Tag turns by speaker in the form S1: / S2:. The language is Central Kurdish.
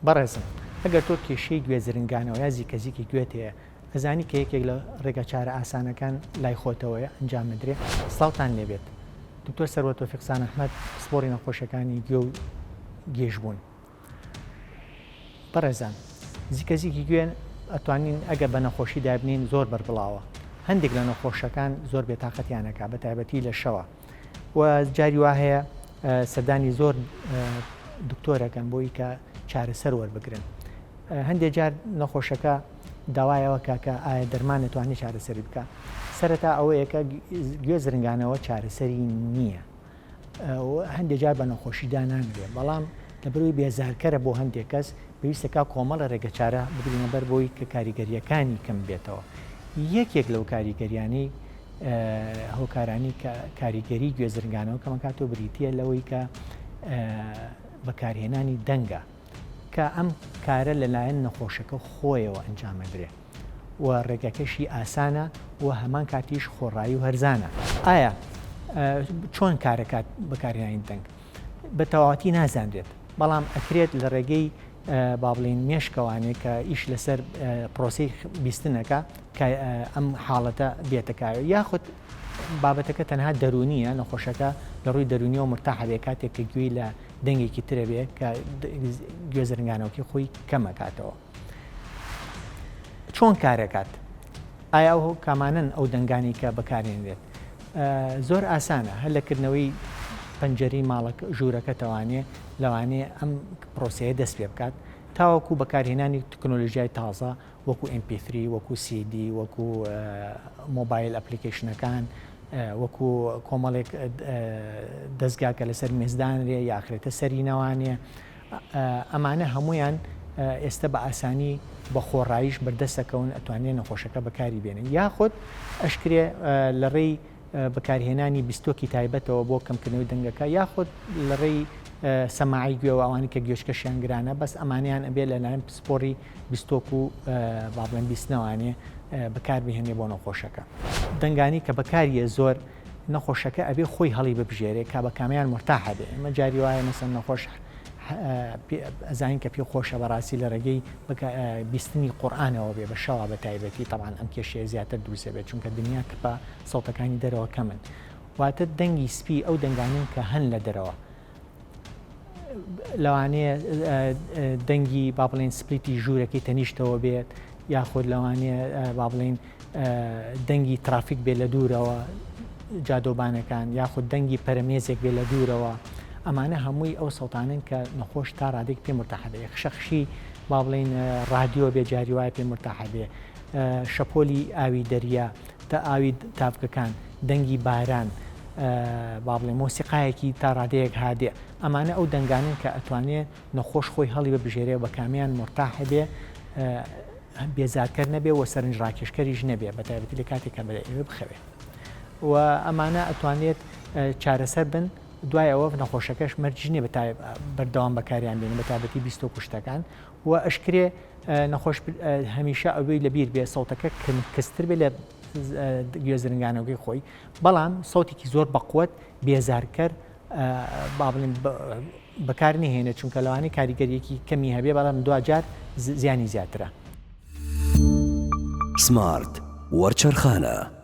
S1: بەڕێزم ئەگەر تۆ کێشەی گوێزرنگانەوە یا زیکەزیکی گوێت هەیە ئەزانی کە یەکێک لە ڕێگە چارە ئاسانەکان لای خۆتەوەیە ئەنجام بدرێت. سڵاوتان لێبێت. دکتۆر سەروەت تۆفیقزان ئەحمەد، سپۆری نەخۆشەکانی گوێ و گێژبوون. بەڕێزان، زیکەزیکی گوێن ئەتوانین ئەگە بە نەخۆشی دابنین زۆر بەربڵاوە. هەندێک لە نەخۆشەکان زۆر بێتاقەتیانەکە بە تایبەتی لە شەوە و جاری وا هەیە سەردانی زۆر دکتۆرەکەن بۆی کە چارەسەر وەربگرن. هەندێک جار نەخۆشەکە داوایەوە کاکە ئایا دەرمان نەتوانێت چارەسەری بکە. سەرەتا ئەوەیە کە گوێزرنگانەوە چارەسەری نییە. هەندێک جار بە نەخۆشیدا نانوێت، بەڵام لەبەروی بێزارکەرە بۆ هەندێک کەس پێویستەکە کۆمەڵە ڕێگە چارە بگرینە بەر بۆی کە کاریگەریەکانی کەم بێتەوە. یەکێک لەو کاریگەریانی هۆکارانی کە کاریگەری گوێزرنگانەوە کەمە کاتۆ بریتە لەوەی کە بەکارهێنانی دەنگە کە ئەم کارە لەلایەن نەخۆشەکە خۆیەوە ئەنجامەدرێ و ڕێگەکەشی ئاسانە و هەمان کاتیش خۆڕایی و هەرزانە. ئایا چۆن کارەکات بەکارهێنانی دەنگ؟ بە تەواوەتی نازانرێت، بەڵام ئەکرێت لە ڕێگەی با بڵین مێشکەوانێک کە ئیش لەسەر پرۆسی بیستنەکە کە ئەم حاڵەتە بێتەکایە، یاخود بابەتەکە تەنها دەرونیە، نەخۆشەکە لە ڕووی دەرونیەوە مرتاحە بێ کاتێک کە گوێی لە دەنگێکی ترە بێ کە گوێزرنگانەوەکی خۆی کەمەکاتەوە. چۆن کارەکات؟ ئایا ئەو کامانن ئەو دەنگانی کە بەکارێنرێت؟ زۆر ئاسانە، هەر لەکردنەوەی پەنجەری ماڵک ژوورەکە تەوانێ لەوانێ ئەم پرۆسەیە دەست پێ بکات تاوەکو بەکارهێنانی تکنۆلۆژیای تازە وەکو MP3 وەکو CD وەکو مۆبایل ئەپلیکیشنەکان وەکو کۆمەڵێک دەستگاکە لەسەر مێزدانرێ یاخرێتە سەرینەوانێ. ئەمانە هەمویان ئێستا بە ئاسانی بە خۆڕاییش بەردەستەکەون ئەتوانێت نەخۆشەکە بەکاری بێنن، یاخود ئەشکرێ لە ڕێی بەکارهێنانی بیستۆکی تایبەتەوە بۆ کەمکردنەوەی دەنگەکە، یاخود لە ڕێی سەماعی گوێ و ئەوانی کە گوێشکەشیان گرانە، بەس ئەمانیان ئەبێ لەلایەن پسپۆری بیستۆک و بابڵێن بیستنەوانێ بەکار بهێنێ بۆ نەخۆشەکە. دەنگانی کە بەکاریە زۆر نەخۆشەکە ئەبێ خۆی هەڵی ببژێرێ کا بە کامیان مرتاحە بێ. ئەمە جاری وایە مەسەن نەخۆش ئەزانین کە پێ خۆشە بەڕاستی لە ڕێگەی بیستنی قورئانەوە بێ بە شەوا بە تایبەتی، تەبعاً ئەم کێشەیە زیاتر دروست بێت چونکە دنیا کپە سەوتەکانی دەرەوە کەمن. واتە دەنگی سپی ئەو دەنگانن کە هەن لە دەرەوە، لەوانەیە دەنگی با بڵێن سپلیتی ژوورەکەی تەنیشتەوە بێت، یاخود لەوانەیە با بڵێن دەنگی ترافیک بێ لە دوورەوە جادۆبانەکان، یاخود دەنگی پەرەمێزێک بێ لە دوورەوە. ئەمانە هەمووی ئەو سەوتانن کە نەخۆش تا ڕادێک پێ مرتاحە بێ. خشەخشی با بڵێن ڕادیۆ بێ جاری وایە پێ مرتاحە بێ، شەپۆلی ئاوی دەریا تا ئاوی تاافکەکان، دەنگی باران، با بڵێن مۆسیقایەکی تا ڕادەیەک هادێ. ئەمانە ئەو دەنگانن کە ئەتوانێت نەخۆش خۆی هەڵی ببژێرێ بە کامیان مرتاحە بێ، بێزارکەر نەبێ و سەرنج ڕاکێشکەریش نەبێ بە تایبەتی لە کاتێکە بەدەئێوە بخەوێت. و ئەمانە ئەتوانێت چارەسەر بن. دوای ئەوە نەخۆشەکەش مەرجی نیە بەردەوام بەکاریان بێنن بە تایبەتی بیستۆ کوشتەکان و ئەشکرێ نەخۆش هەمیشە ئەوەی لەبیر بێ سەوتەکە کەستر بێ لە گوێزرنگانەوەی خۆی، بەڵام سەوتێکی زۆر بەقوت بێزارکەر با بڵێن بەکار نهێنێ چونکە لەوانەیە کاریگەریەکی کەمی هەبێ، بەڵام دوجار زیانی زیاترە.
S2: سمارت وەرچەرخانە.